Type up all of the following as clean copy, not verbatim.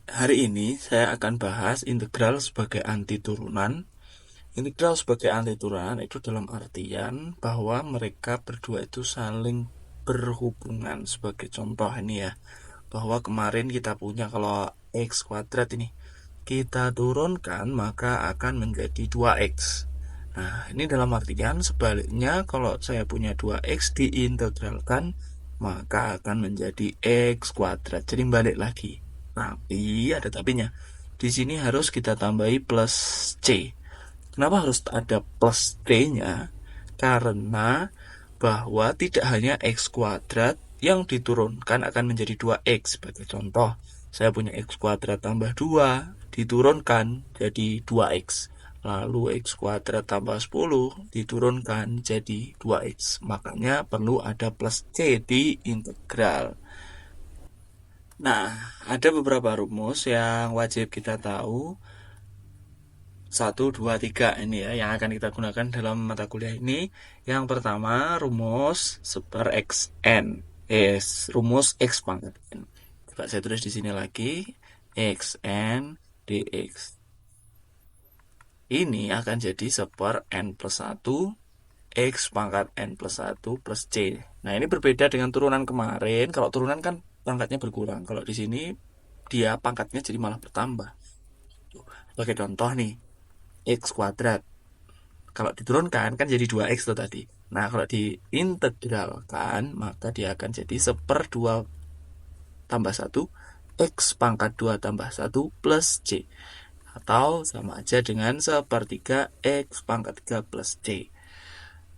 Hari ini saya akan bahas integral sebagai anti turunan. Integral sebagai anti turunan itu dalam artian bahwa mereka berdua itu saling berhubungan. Sebagai contoh ini ya, bahwa kemarin kita punya kalau x kuadrat ini kita turunkan maka akan menjadi 2x. Nah, ini dalam artian sebaliknya kalau saya punya 2x diintegralkan maka akan menjadi x kuadrat. Jadi balik lagi. Tapi ada tapinya. Di sini harus kita tambahi plus c. Kenapa harus ada plus c-nya? Karena bahwa tidak hanya x kuadrat yang diturunkan akan menjadi 2x. Sebagai contoh, saya punya x kuadrat tambah 2 diturunkan jadi 2x. Lalu x kuadrat tambah 10 diturunkan jadi 2x. Makanya perlu ada plus c di integral. Nah, ada beberapa rumus yang wajib kita tahu. Satu, dua, tiga ini ya yang akan kita gunakan dalam mata kuliah ini. Yang pertama, rumus super xn. Rumus x pangkat n. Coba saya tulis di sini lagi. Xn dx. Ini akan jadi super n plus 1 x pangkat n plus 1 plus c. Nah, ini berbeda dengan turunan kemarin. Kalau turunan kan pangkatnya berkurang. Kalau di sini dia pangkatnya jadi malah bertambah. Sebagai contoh nih, x kuadrat. Kalau diturunkan kan jadi 2x tuh tadi. Nah, kalau diintegralkan maka dia akan jadi 1/2 tambah 1 x pangkat 2 tambah 1 plus c. Atau sama aja dengan 1/3 x pangkat 3 plus c.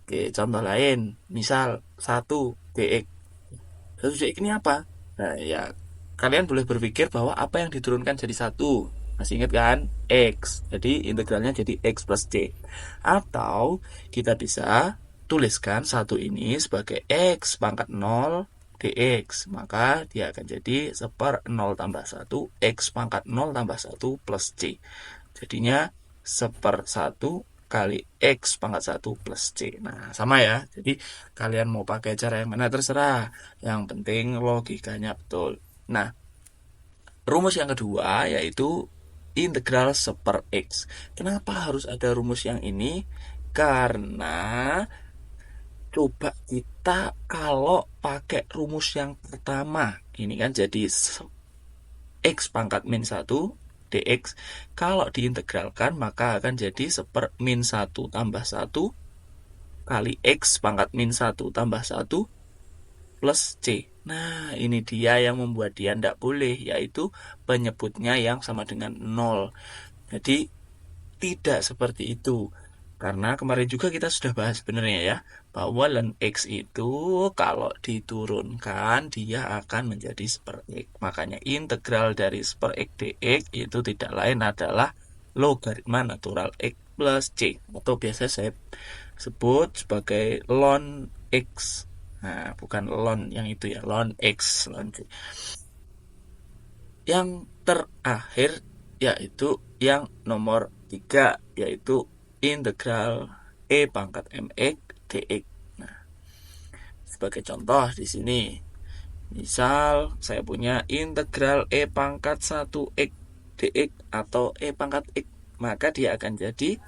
Oke, contoh lain. Misal 1 dx. 1 dx ini apa? Nah, ya kalian boleh berpikir bahwa apa yang diturunkan jadi 1. Masih ingat kan? X. Jadi integralnya jadi X plus C. Atau kita bisa tuliskan 1 ini sebagai X pangkat 0 dx. Maka dia akan jadi 1/0 tambah 1 X pangkat 0 tambah 1 plus C. Jadinya 1/1 kali X pangkat 1 plus C. Nah, sama ya. Jadi kalian mau pakai cara yang mana terserah. Yang penting logikanya betul. Nah, rumus yang kedua yaitu integral super X. Kenapa harus ada rumus yang ini? Karena coba kita kalau pakai rumus yang pertama, ini kan jadi X pangkat min 1 dx. Kalau diintegralkan maka akan jadi 1/-1 tambah 1 kali X pangkat min 1 tambah 1 plus C. Nah, ini dia yang membuat dia tidak boleh, yaitu penyebutnya yang sama dengan 0. Jadi, tidak seperti itu. Karena kemarin juga kita sudah bahas sebenarnya ya, bahwa ln X itu kalau diturunkan, dia akan menjadi super X. Makanya integral dari super X dx itu tidak lain adalah logaritma natural X plus C. Atau biasa saya sebut sebagai ln X. Nah, bukan ln yang itu ya, ln X, ln C. Yang terakhir yaitu yang nomor 3 yaitu integral E pangkat mx dx. Nah, sebagai contoh di sini, misal saya punya integral E pangkat 1x dx atau E pangkat x, maka dia akan jadi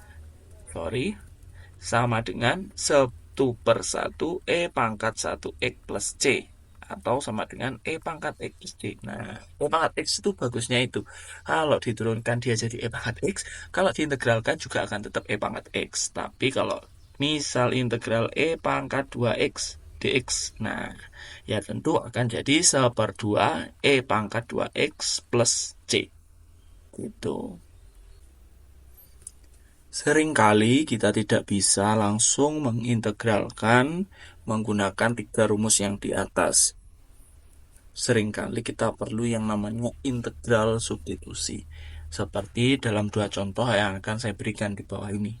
sama dengan 1/1 E pangkat 1x plus C. Atau sama dengan E pangkat X plus C. Nah, E pangkat X itu bagusnya itu. Kalau diturunkan dia jadi E pangkat X. Kalau diintegralkan juga akan tetap E pangkat X. Tapi kalau misal integral E pangkat 2x dx. Nah, ya tentu akan jadi 1/2 E pangkat 2x plus C. Gitu. Seringkali kita tidak bisa langsung mengintegralkan menggunakan 3 rumus yang di atas. Seringkali kita perlu yang namanya integral substitusi. Seperti dalam 2 contoh yang akan saya berikan di bawah ini.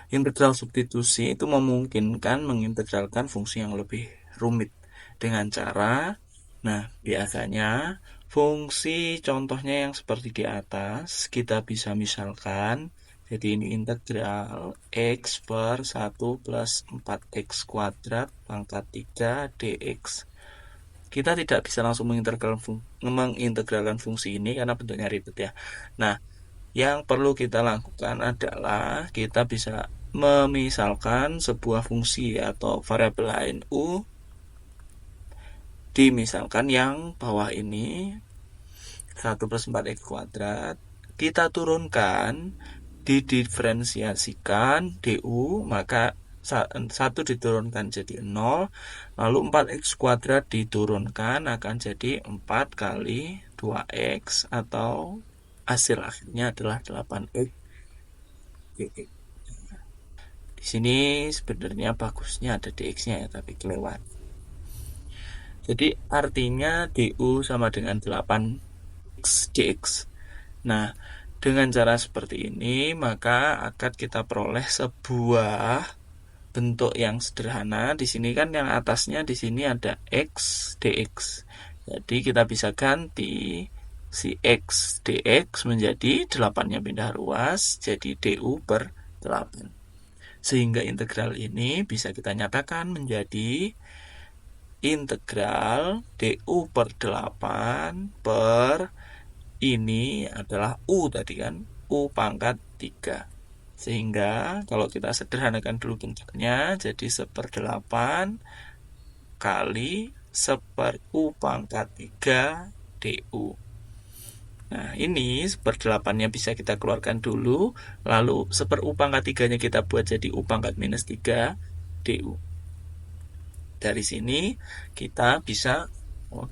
Integral substitusi itu memungkinkan mengintegralkan fungsi yang lebih rumit dengan cara, nah biasanya fungsi contohnya yang seperti di atas kita bisa misalkan jadi ini integral x per 1 plus 4x kuadrat pangkat 3 dx. kita tidak bisa langsung mengintegralkan fungsi ini karena bentuknya ribet ya. Nah, yang perlu kita lakukan adalah kita bisa memisalkan sebuah fungsi atau variabel lain u, dimisalkan yang bawah ini 1 plus 4x kuadrat, kita turunkan, didiferensiasikan du, maka 1 diturunkan jadi 0, lalu 4x kuadrat diturunkan akan jadi 4 kali 2x, atau hasil akhirnya adalah 8x dx. Di sini sebenarnya bagusnya ada dx-nya ya, tapi kelewat. Jadi artinya du sama dengan 8x dx. Nah, dengan cara seperti ini maka akan kita peroleh sebuah bentuk yang sederhana. Di sini kan yang atasnya di sini ada x dx. Jadi kita bisa ganti si x dx menjadi 8-nya pindah ruas jadi du per 8. Sehingga integral ini bisa kita nyatakan menjadi integral du per 8 per ini adalah u tadi kan, u pangkat 3. Sehingga kalau kita sederhanakan dulu bentuknya jadi 1/8 kali 1/u pangkat 3 du. Nah, ini 1/8-nya bisa kita keluarkan dulu, lalu 1/u pangkat 3-nya kita buat jadi u pangkat minus 3 du. Dari sini kita bisa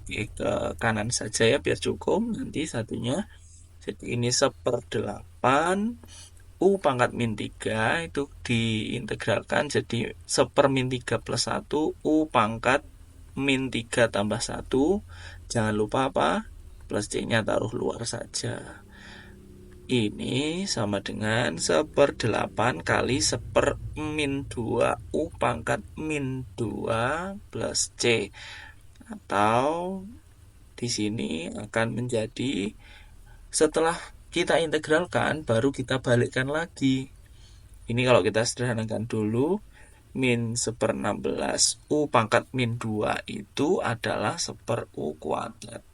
ke kanan saja ya biar cukup, nanti satunya. Jadi ini 1/8 u pangkat min 3 itu diintegralkan jadi 1/min 3 plus 1 u pangkat min 3 tambah 1. Jangan lupa apa? Plus c-nya taruh luar saja. Ini sama dengan 1/8 kali 1/min 2 u pangkat min 2 plus c. Atau di sini akan menjadi, setelah kita integralkan baru kita balikkan lagi. Ini kalau kita sederhanakan dulu, min 1/16 u pangkat min 2 itu adalah 1/u kuadrat.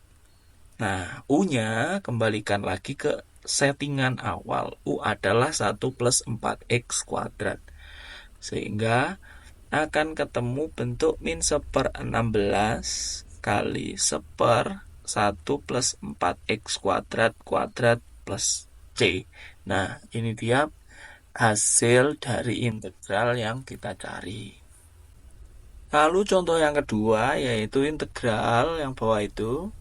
Nah, u-nya kembalikan lagi ke settingan awal. U adalah 1 plus 4x kuadrat. Sehingga akan ketemu bentuk min 1/16 kali 1 plus 4x kuadrat plus c. Nah, ini dia hasil dari integral yang kita cari. Lalu contoh yang kedua yaitu integral yang bawah itu.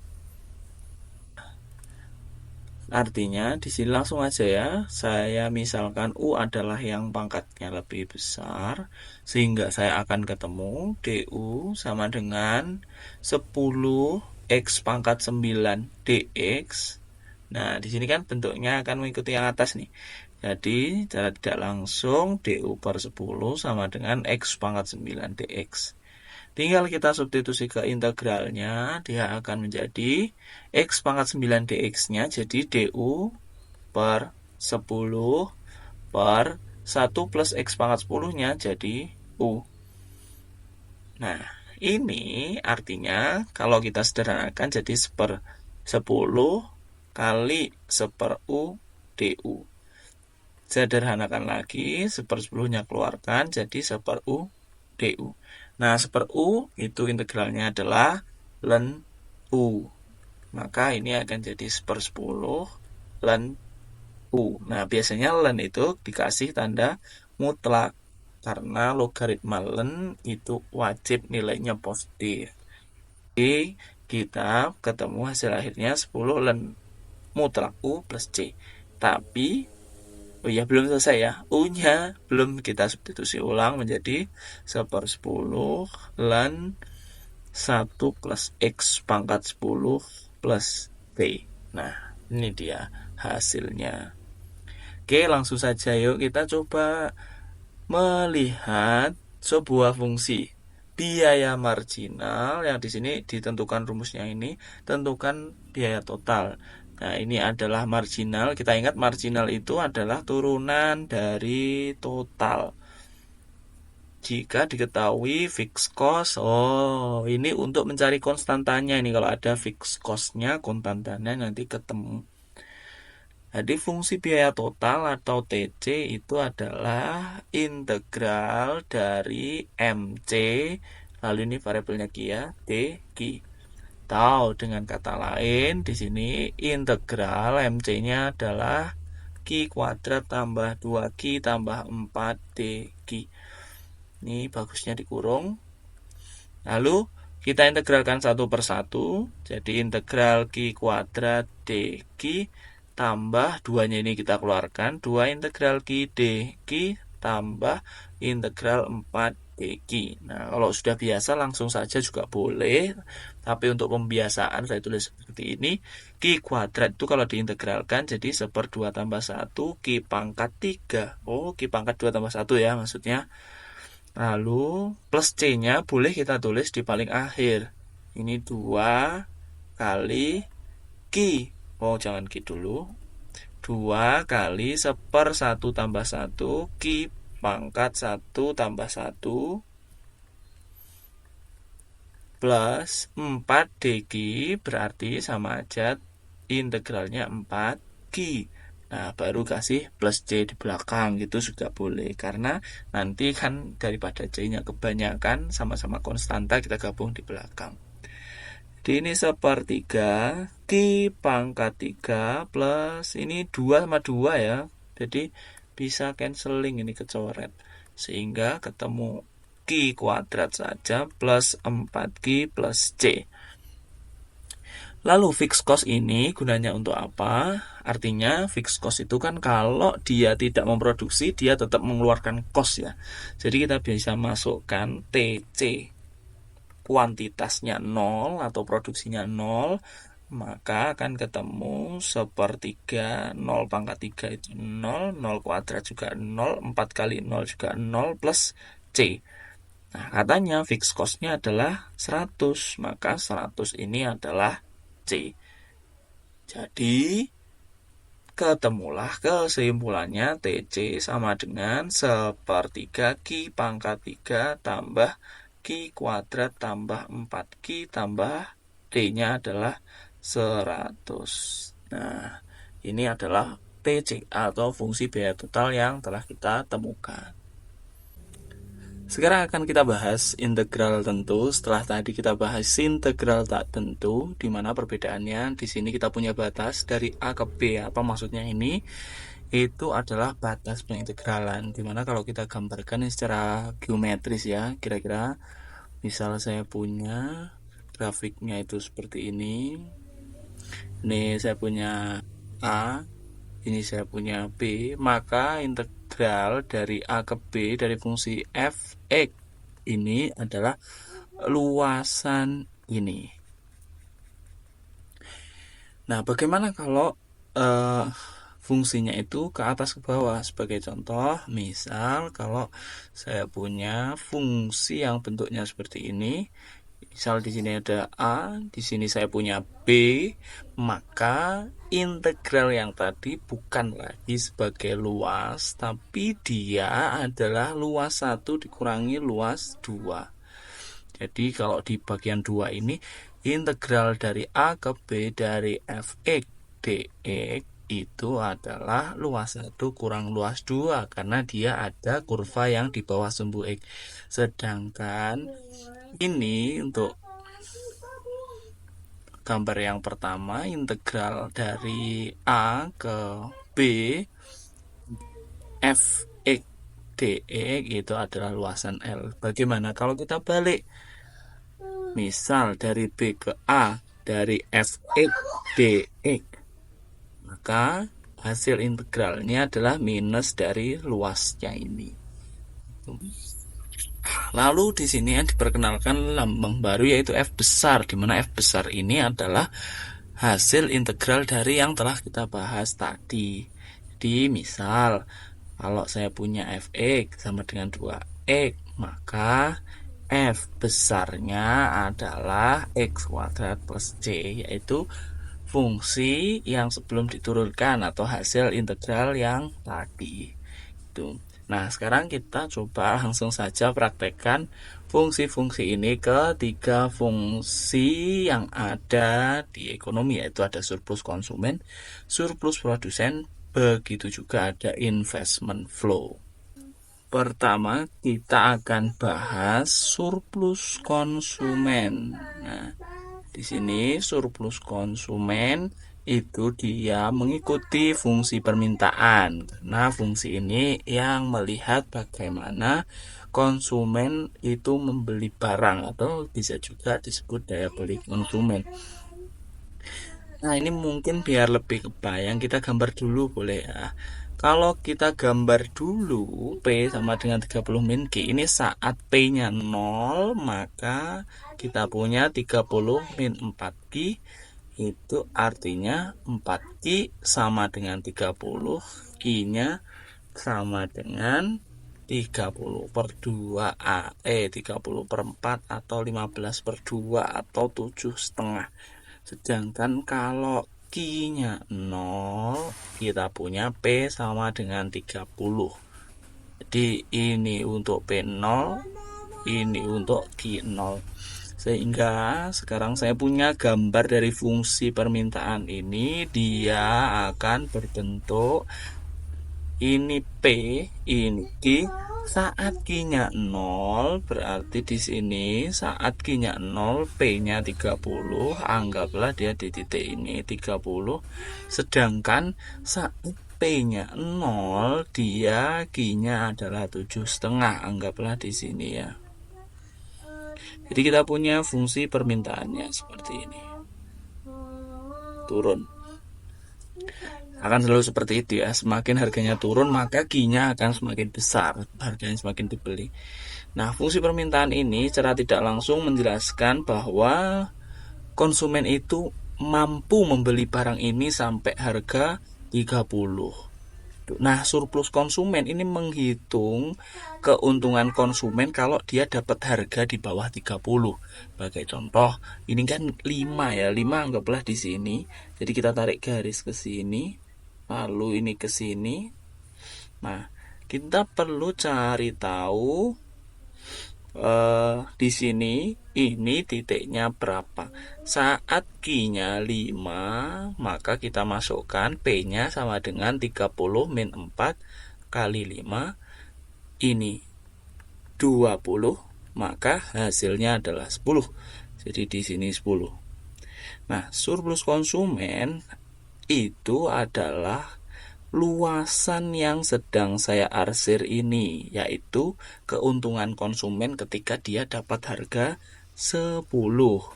Artinya di sini langsung aja ya, saya misalkan u adalah yang pangkatnya lebih besar, sehingga saya akan ketemu du sama dengan 10x pangkat 9 dx. Nah, di sini kan bentuknya akan mengikuti yang atas nih. Jadi, cara tidak langsung du per 10 sama dengan x pangkat 9 dx. Tinggal kita substitusi ke integralnya, dia akan menjadi x pangkat 9 dx-nya jadi du per 10 per 1 plus x pangkat 10-nya jadi u. Nah, ini artinya kalau kita sederhanakan jadi 1/10 kali 1/u du. Sederhanakan lagi, 1/10-nya keluarkan jadi 1/u du. Nah, 1/u itu integralnya adalah ln u. Maka ini akan jadi 1/10 ln u. Nah, biasanya ln itu dikasih tanda mutlak. Karena logaritma ln itu wajib nilainya positif. Jadi, kita ketemu hasil akhirnya 10 ln mutlak u plus c. Tapi oh ya, belum selesai ya. U-nya belum kita substitusi ulang menjadi 1/10 ln 1 plus x pangkat 10 plus b. Nah, ini dia hasilnya. Oke, langsung saja yuk kita coba melihat sebuah fungsi biaya marginal yang di sini ditentukan rumusnya ini, tentukan biaya total. Nah, ini adalah marginal. Kita ingat marginal itu adalah turunan dari total. jika diketahui fixed cost. Oh, ini untuk mencari konstantanya. Ini kalau ada fixed cost-nya, konstantanya nanti ketemu. Jadi fungsi biaya total atau TC itu adalah integral dari MC, lalu ini variabelnya Q ya, DQ. Atau dengan kata lain, di sini integral MC-nya adalah Q kuadrat tambah 2Q tambah 4 DQ. Ini bagusnya dikurung. Lalu kita integralkan satu per satu. Jadi integral Q kuadrat DQ tambah 2-nya ini kita keluarkan. 2 integral Q DQ tambah integral 4 DQ. Nah, kalau sudah biasa langsung saja juga boleh. Tapi untuk pembiasaan saya tulis seperti ini. Q kuadrat itu kalau diintegralkan jadi 1/2 tambah 1 Q pangkat 3. Oh, Q pangkat 2 tambah 1 ya maksudnya. Lalu plus C-nya boleh kita tulis di paling akhir. Ini 2 kali Q. Oh, jangan Q dulu. 2 kali 1/1 tambah 1 Q pangkat 1 tambah 1 plus 4 DQ berarti sama aja integralnya 4Q. Nah, baru kasih plus C di belakang gitu juga boleh. Karena nanti kan daripada C-nya kebanyakan sama-sama konstanta kita gabung di belakang. Jadi ini 1/3 Q pangkat 3 plus ini 2 sama 2 ya. Jadi bisa cancelling ini kecoret. Sehingga ketemu Q kuadrat saja plus 4Q plus C. Lalu fixed cost ini gunanya untuk apa? Artinya fixed cost itu kan kalau dia tidak memproduksi, dia tetap mengeluarkan cost ya. Jadi kita bisa masukkan TC kuantitasnya 0 atau produksinya 0, maka akan ketemu 1/3 0 pangkat 3 itu 0, 0 kuadrat juga 0, 4 kali 0 juga 0 plus C. Nah, katanya fixed cost-nya adalah 100, maka 100 ini adalah C. Jadi, ketemulah kesimpulannya TC sama dengan 1/3 Q pangkat 3 tambah Q kuadrat tambah 4Q tambah D-nya adalah 100. Nah, ini adalah TC atau fungsi biaya total yang telah kita temukan. Sekarang akan kita bahas integral tentu. Setelah tadi kita bahas integral tak tentu, di mana perbedaannya di sini kita punya batas dari A ke B. Apa maksudnya ini? Itu adalah batas pengintegralan. Di mana kalau kita gambarkan secara geometris ya, kira-kira misal saya punya grafiknya itu seperti ini. Ini saya punya A, ini saya punya B, maka integral dari A ke B dari fungsi f(x) ini adalah luasan ini. Nah, bagaimana kalau fungsinya itu ke atas ke bawah? Sebagai contoh, misal kalau saya punya fungsi yang bentuknya seperti ini, misal di sini ada A, di sini saya punya B, maka integral yang tadi bukan lagi sebagai luas, tapi dia adalah luas 1 dikurangi luas 2. Jadi kalau di bagian 2 ini, integral dari A ke B dari f(x) dx itu adalah luas 1 kurang luas 2, karena dia ada kurva yang di bawah sumbu X. Sedangkan ini untuk gambar yang pertama, integral dari A ke B f(x) dx itu adalah luasan L. Bagaimana kalau kita balik? Misal dari B ke A dari f(x) dx, maka hasil integralnya adalah minus dari luasnya ini. Lalu di sini yang diperkenalkan lambang baru yaitu F besar, di mana F besar ini adalah hasil integral dari yang telah kita bahas tadi. Jadi misal kalau saya punya f(x) sama dengan 2x, maka F besarnya adalah x kuadrat plus c, yaitu fungsi yang sebelum diturunkan atau hasil integral yang tadi. Itu. Nah, sekarang kita coba langsung saja praktekkan fungsi-fungsi ini ke 3 fungsi yang ada di ekonomi, yaitu ada surplus konsumen, surplus produsen, begitu juga ada investment flow. Pertama, kita akan bahas surplus konsumen. Nah, di sini surplus konsumen itu dia mengikuti fungsi permintaan. Nah, fungsi ini yang melihat bagaimana konsumen itu membeli barang atau bisa juga disebut daya beli konsumen. Nah, ini mungkin biar lebih kebayang, kita gambar dulu boleh ya. Kalau kita gambar dulu P sama dengan 30 min Q, ini saat P-nya 0, maka kita punya 30 min 4Q, itu artinya 4Q sama dengan 30, Q-nya sama dengan 30/2A, 30/4 atau 15/2 atau 7,5. Sedangkan kalau Q-nya 0, kita punya P sama dengan 30. Jadi ini untuk P0, ini untuk Q0. Sehingga sekarang saya punya gambar dari fungsi permintaan ini, dia akan berbentuk ini P, ini Q. Saat Q-nya 0, berarti di sini saat Q-nya 0, P-nya 30, anggaplah dia di titik ini 30. Sedangkan saat P-nya 0, dia Q-nya adalah 7,5, anggaplah di sini ya. Jadi kita punya fungsi permintaannya seperti ini. Turun. Akan selalu seperti itu ya. Semakin harganya turun, maka Q-nya akan semakin besar, harganya semakin dibeli. Nah, fungsi permintaan ini secara tidak langsung menjelaskan bahwa konsumen itu mampu membeli barang ini sampai harga 30. Nah, surplus konsumen ini menghitung keuntungan konsumen kalau dia dapat harga di bawah 30. Sebagai contoh, ini kan 5 ya, 5 anggaplah di sini. Jadi kita tarik garis ke sini, lalu ini ke sini. Nah, kita perlu cari tahu di sini ini titiknya berapa. Saat Q-nya 5, maka kita masukkan P-nya sama dengan 30 min 4 kali 5. Ini 20, maka hasilnya adalah 10. Jadi di sini 10. Nah, surplus konsumen itu adalah luasan yang sedang saya arsir ini, yaitu keuntungan konsumen ketika dia dapat harga 10,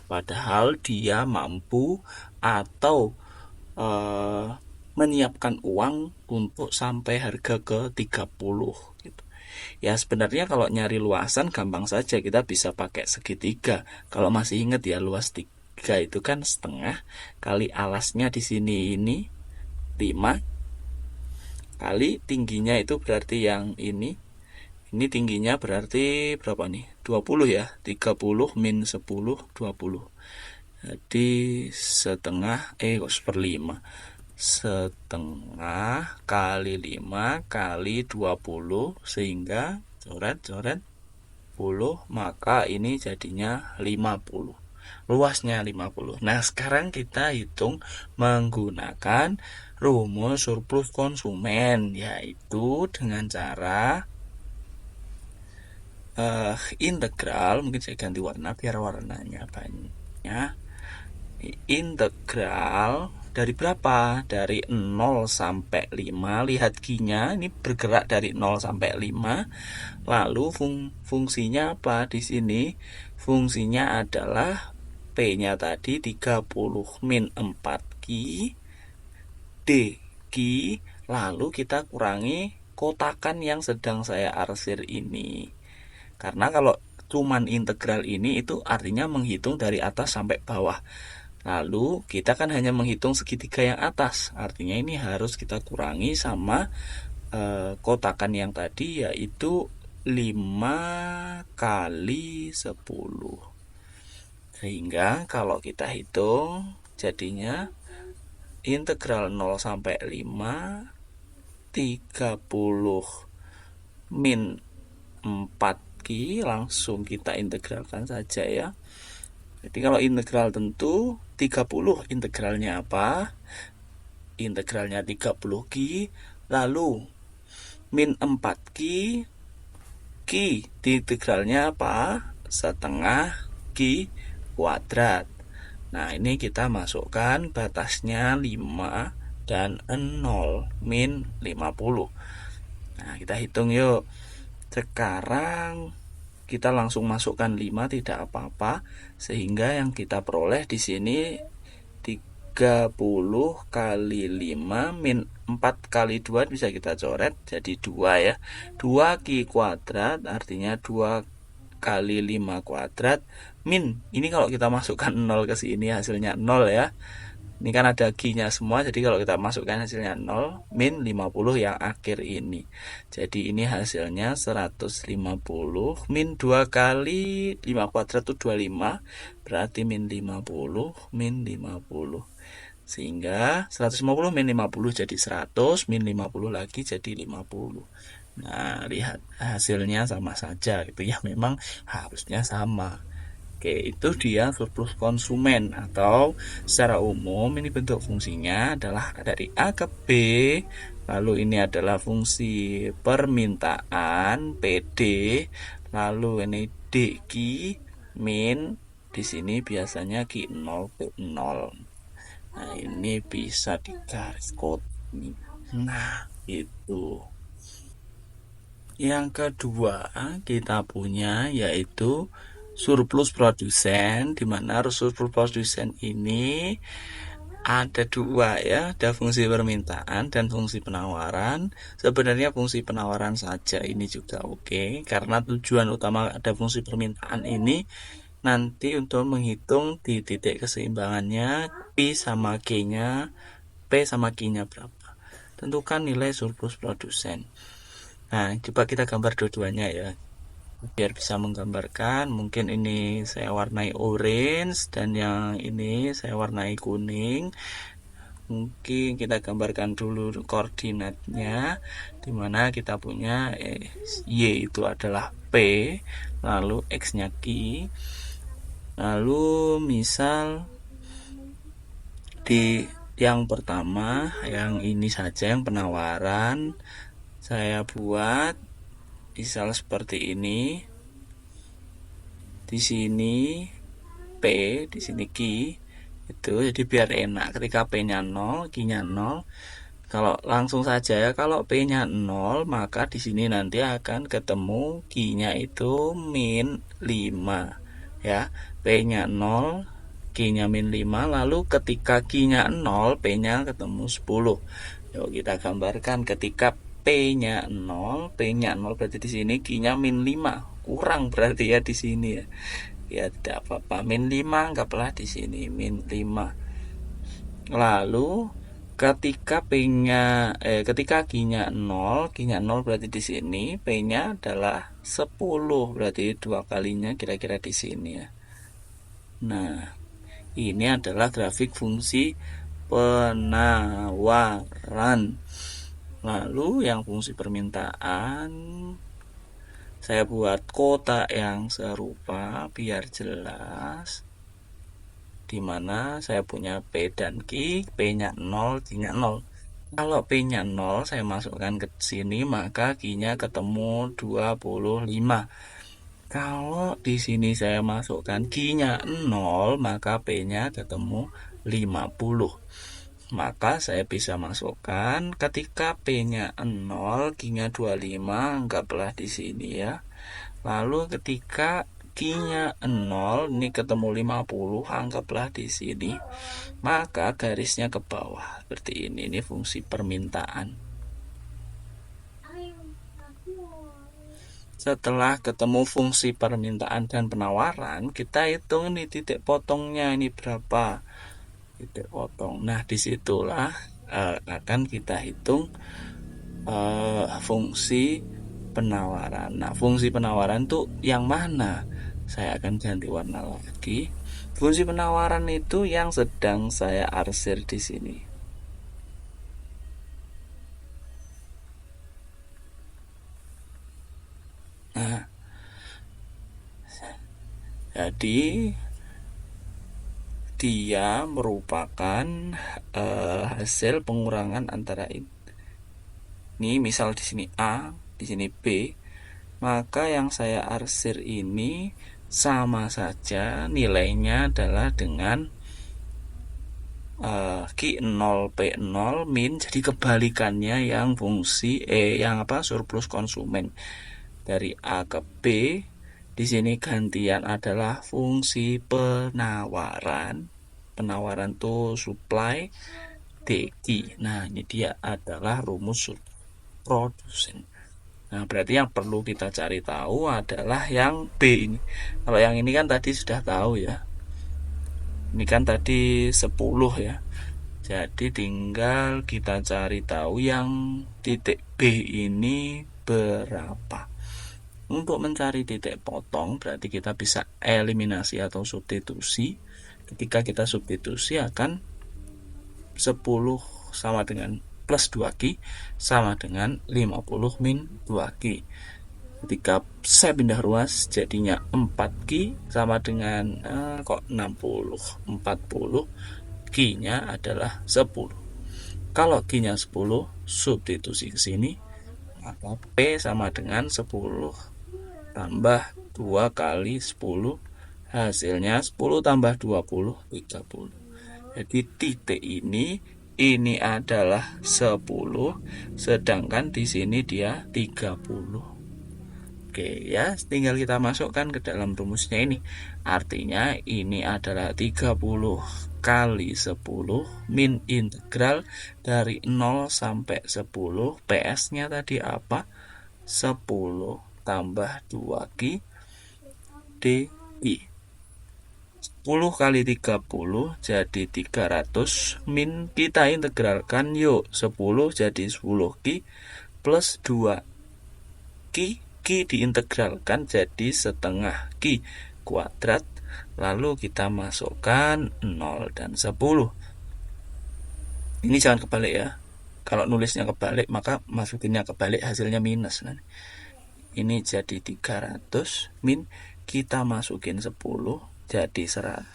padahal dia mampu atau menyiapkan uang untuk sampai harga ke 30 gitu. Ya sebenarnya kalau nyari luasan gampang saja, kita bisa pakai segitiga. Kalau masih ingat ya, luas 3 itu kan setengah kali alasnya di sini ini 5 kali tingginya itu berarti yang ini tingginya berarti berapa nih? 20 ya. 30 min 10 20. Jadi setengah kok 1/5. Setengah kali 5 kali 20, sehingga coret-coret 10, maka ini jadinya 50. Luasnya 50. Nah, sekarang kita hitung menggunakan rumus surplus konsumen, yaitu dengan cara integral. Mungkin saya ganti warna biar warnanya banyak. Integral dari berapa? Dari 0 sampai 5. Lihat Q-nya ini bergerak dari 0 sampai 5. Lalu fungsinya apa di sini? Fungsinya adalah P-nya tadi 30 min 4Q DQ, lalu kita kurangi kotakan yang sedang saya arsir ini. Karena kalau cuman integral ini itu artinya menghitung dari atas sampai bawah. Lalu kita kan hanya menghitung segitiga yang atas, artinya ini harus kita kurangi sama kotakan yang tadi, yaitu 5 kali 10. Sehingga kalau kita hitung jadinya integral 0 sampai 5 30 min 4Q, langsung kita integralkan saja ya. Jadi kalau integral tentu 30 integralnya apa? Integralnya 30Q, lalu min 4Q, Q integralnya apa? Setengah Q kuadrat. Nah, ini kita masukkan batasnya 5 dan 0, min 50. Nah, kita hitung yuk. Sekarang kita langsung masukkan 5, tidak apa-apa, sehingga yang kita peroleh di sini 30 kali 5 min 4 kali 2 bisa kita coret jadi 2 ya. 2Q kuadrat artinya 2 kali 5 kuadrat min, ini kalau kita masukkan 0 ke sini hasilnya 0 ya. Ini kan ada Q-nya semua, jadi kalau kita masukkan hasilnya 0, min 50 yang akhir ini. Jadi ini hasilnya 150, min 2 kali 5 kuadrat itu 25, berarti min 50, min 50. Sehingga 150 min 50 jadi 100, min 50 lagi jadi 50. Nah, lihat hasilnya sama saja gitu ya, memang harusnya sama. Oke, itu dia surplus konsumen, atau secara umum ini bentuk fungsinya adalah dari A ke B, lalu ini adalah fungsi permintaan PD, lalu ini DQ min, di sini biasanya Q0 P0. Nah, ini bisa digaris kode. Nah, itu. Yang kedua kita punya yaitu surplus produsen, di mana surplus produsen ini ada dua ya, ada fungsi permintaan dan fungsi penawaran. Sebenarnya fungsi penawaran saja ini juga oke, karena tujuan utama ada fungsi permintaan ini nanti untuk menghitung di titik keseimbangannya P sama Q-nya, P sama Q-nya berapa. Tentukan nilai surplus produsen. Nah, coba kita gambar dua-duanya ya, biar bisa menggambarkan. Mungkin ini saya warnai orange dan yang ini saya warnai kuning. Mungkin kita gambarkan dulu koordinatnya, dimana kita punya Y itu adalah P, lalu X-nya Q. Lalu misal di yang pertama, yang ini saja yang penawaran, saya buat misal seperti ini. Di sini P, di sini Q. Itu jadi biar enak, ketika P-nya 0, Q-nya 0. Kalau langsung saja ya, kalau P-nya 0, maka di sini nanti akan ketemu Q-nya itu min 5 ya. P-nya 0, Q-nya min 5, lalu ketika Q-nya 0, P-nya ketemu 10. Yuk kita gambarkan, ketika P-nya 0, P-nya 0 berarti di sini Q-nya min 5. Kurang berarti ya di sini ya. Ya tidak apa-apa, min 5 anggaplah di sini min 5. Lalu ketika P-nya ketika Q-nya 0, Q-nya 0 berarti di sini P-nya adalah 10, berarti 2 kalinya kira-kira di sini ya. Nah, ini adalah grafik fungsi penawaran. Lalu yang fungsi permintaan, saya buat kotak yang serupa biar jelas, dimana saya punya P dan Q, P-nya 0, Q-nya 0. Kalau P-nya 0 saya masukkan ke sini, maka Q-nya ketemu 25. Kalau di sini saya masukkan Q-nya 0, maka P-nya ketemu 50. Maka saya bisa masukkan ketika P-nya 0, Q-nya 25, anggaplah di sini ya. Lalu ketika Q-nya 0, ini ketemu 50, anggaplah di sini. Maka garisnya ke bawah seperti ini fungsi permintaan. Setelah ketemu fungsi permintaan dan penawaran, kita hitung ini titik potongnya ini berapa. Titik potong. Nah, disitulah akan kita hitung fungsi penawaran. Nah, fungsi penawaran tuh yang mana? Saya akan ganti warna lagi. Fungsi penawaran itu yang sedang saya arsir di sini. Jadi dia merupakan hasil pengurangan antara ini, misal di sini A, di sini B, maka yang saya arsir ini sama saja nilainya adalah dengan Q0 P0 min, jadi kebalikannya yang fungsi yang surplus konsumen dari A ke B. Di sini gantian adalah fungsi penawaran. Penawaran tuh supply DQ. Nah, ini dia adalah rumus produsen. Nah, berarti yang perlu kita cari tahu adalah yang B ini. Kalau yang ini kan tadi sudah tahu ya. Ini kan tadi 10 ya. Jadi tinggal kita cari tahu yang titik B ini berapa. Untuk mencari titik potong berarti kita bisa eliminasi atau substitusi. Ketika kita substitusi akan 10 sama dengan plus 2Q sama dengan 50 min 2Q. Ketika saya pindah ruas jadinya 4Q sama dengan 60. 40 Q-nya adalah 10. Kalau Q-nya 10 substitusi ke sini, maka P sama dengan 10 tambah 2 kali 10, hasilnya 10 tambah 20, 30. Jadi titik ini adalah 10, sedangkan di sini dia 30. Oke ya, tinggal kita masukkan ke dalam rumusnya ini. Artinya ini adalah 30 kali 10 min integral dari 0 sampai 10. PS-nya tadi apa? 10 tambah 2Q DI. 10 kali 30 jadi 300 min, kita integralkan yuk. 10 jadi 10Q plus 2Q, Q diintegralkan jadi setengah Q kuadrat, lalu kita masukkan 0 dan 10. Ini jangan kebalik ya. Kalau nulisnya kebalik maka masukinnya kebalik, hasilnya minus. Ini jadi 300 min, kita masukin 10 jadi 100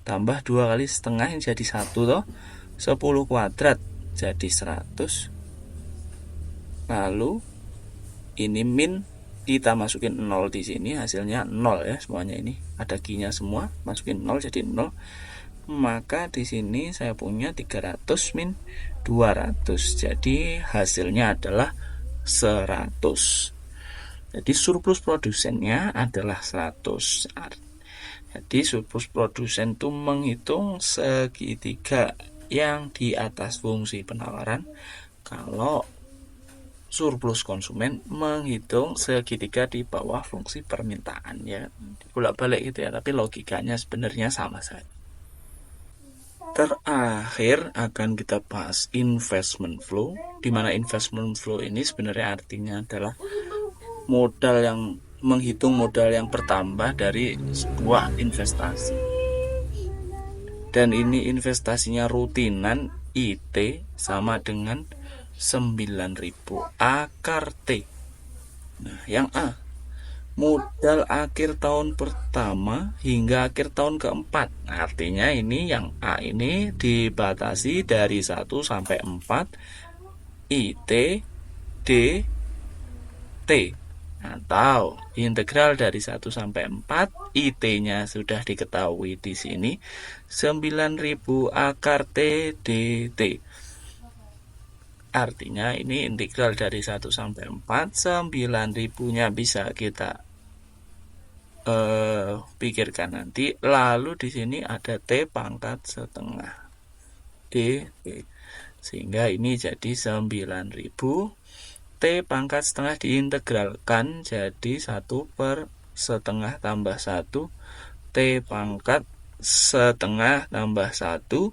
tambah 2 kali setengah yang jadi 1 toh. 10 kuadrat jadi 100. Lalu ini min, kita masukin 0 di sini, hasilnya 0 ya semuanya, ini ada Q-nya semua, masukin 0 jadi 0. Maka di sini saya punya 300 min 200. Jadi hasilnya adalah 100. Jadi surplus produsennya adalah 100. Jadi surplus produsen itu menghitung segitiga yang di atas fungsi penawaran. Kalau surplus konsumen menghitung segitiga di bawah fungsi permintaan ya. Bolak-balik gitu ya, tapi logikanya sebenarnya sama saja. Terakhir akan kita bahas investment flow, di mana investment flow ini sebenarnya artinya adalah modal yang menghitung modal yang bertambah dari sebuah investasi. Dan ini investasinya rutinan, IT sama dengan 9.000 akar T. Nah, yang A, modal akhir tahun pertama hingga akhir tahun keempat. Artinya ini yang A ini dibatasi dari 1 sampai 4, IT, D, T. Atau integral dari 1 sampai 4, IT-nya sudah diketahui di sini, 9.000 akar T dt. Artinya ini integral dari 1 sampai 4, 9.000-nya bisa kita pikirkan nanti. Lalu di sini ada T pangkat setengah dt. Sehingga ini jadi 9.000. T pangkat setengah diintegralkan jadi 1 per setengah tambah 1. T pangkat setengah tambah 1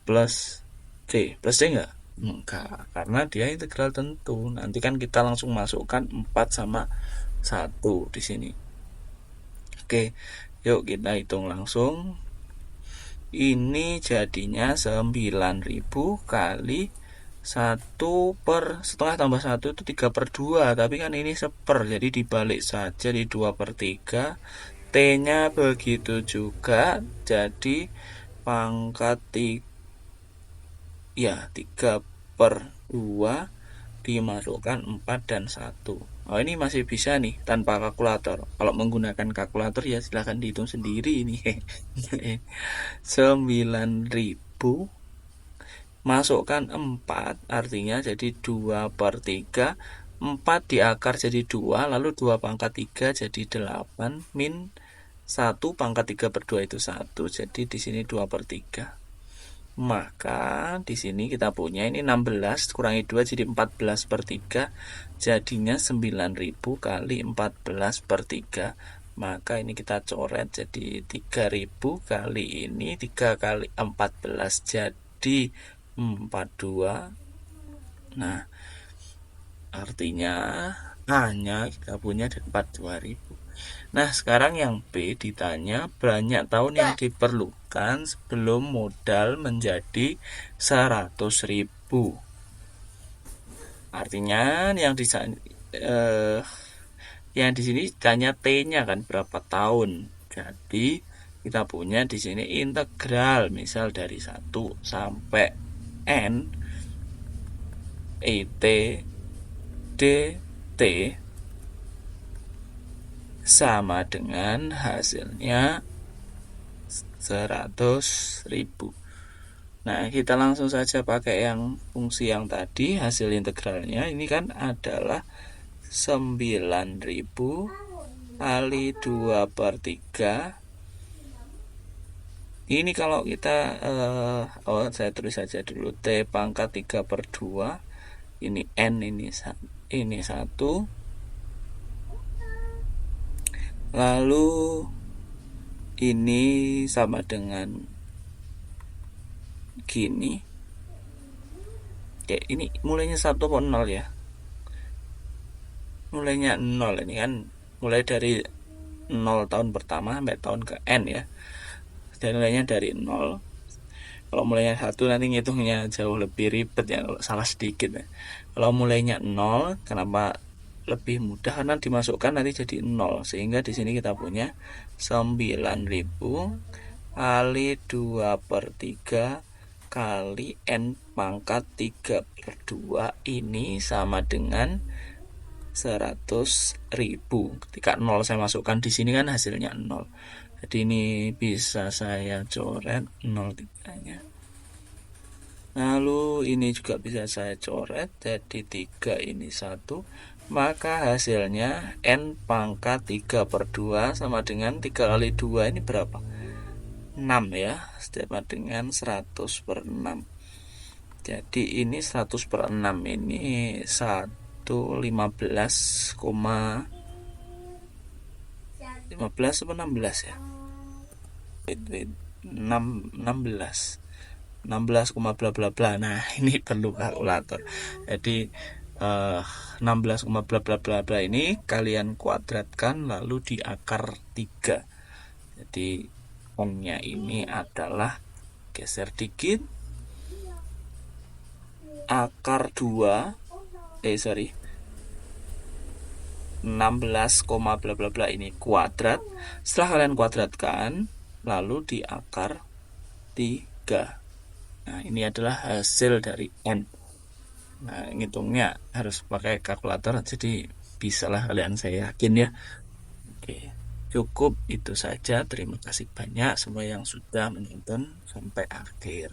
plus C. Plus C enggak? Enggak, karena dia integral tentu. Nanti kan kita langsung masukkan 4 sama 1 di sini. Oke, yuk kita hitung langsung. Ini jadinya 9.000 kali 1 per setengah tambah 1 itu 3/2, tapi kan ini 1/, jadi dibalik saja di 2/3, T-nya begitu juga, jadi pangkat 3/2 dimasukkan 4 dan 1. Oh, ini masih bisa nih tanpa kalkulator. Kalau menggunakan kalkulator ya silahkan dihitung sendiri ini. 9.000 masukkan 4, artinya jadi 2/3. 4 diakar jadi 2, lalu 2/3 jadi 8, min 1 pangkat 3/2 itu 1, jadi di sini 2/3. Maka di sini kita punya ini 16 kurangi 2 jadi 14/3, jadinya 9.000 kali 14/3. Maka ini kita coret jadi 3.000 kali ini 3 kali 14 jadi 42. Nah, artinya hanya kita punya 42.000. Nah, sekarang yang B ditanya banyak tahun yang diperlukan sebelum modal menjadi 100.000. Artinya yang di sini tanya T-nya kan berapa tahun. Jadi kita punya di sini integral, misal dari 1 sampai N ET DT sama dengan hasilnya 100.000. Nah, kita langsung saja pakai yang fungsi yang tadi, hasil integralnya ini kan adalah 9.000 kali 2/3. Ini kalau kita saya tulis saja dulu, T pangkat 3/2, ini N, ini 1, lalu ini sama dengan gini. Oke, ini mulainya 1 atau 0 ya? Mulainya 0, ini kan mulai dari 0 tahun pertama sampai tahun ke N ya. Dan mulainya dari 0. Kalau mulainya 1 nanti ngitungnya jauh lebih ribet ya kalau salah sedikit ya. Kalau mulainya 0, kenapa lebih mudah? Karena dimasukkan nanti jadi 0, sehingga di sini kita punya 9.000 kali 2/3 kali N pangkat 3/2 ini sama dengan 100.000. Ketika 0 saya masukkan di sini kan hasilnya 0. Jadi ini bisa saya coret 0,3-nya. Lalu ini juga bisa saya coret, jadi 3 ini 1. Maka hasilnya N pangkat 3/2 sama dengan 3 kali 2 ini berapa? 6 ya, sama dengan 100/6. Jadi ini 100/6 ini 15 atau 16 ya? 16 bla bla bla. Nah, ini perlu kalkulator. Jadi 16, bla bla bla bla ini kalian kuadratkan lalu diakar 3. Jadi N-nya ini adalah, geser dikit, akar 2 16, bla bla bla ini kuadrat. Setelah kalian kuadratkan lalu diakar 3. Nah, ini adalah hasil dari N. Nah, ngitungnya harus pakai kalkulator, jadi bisalah kalian, saya yakin ya. Oke, cukup itu saja. Terima kasih banyak semua yang sudah menonton sampai akhir.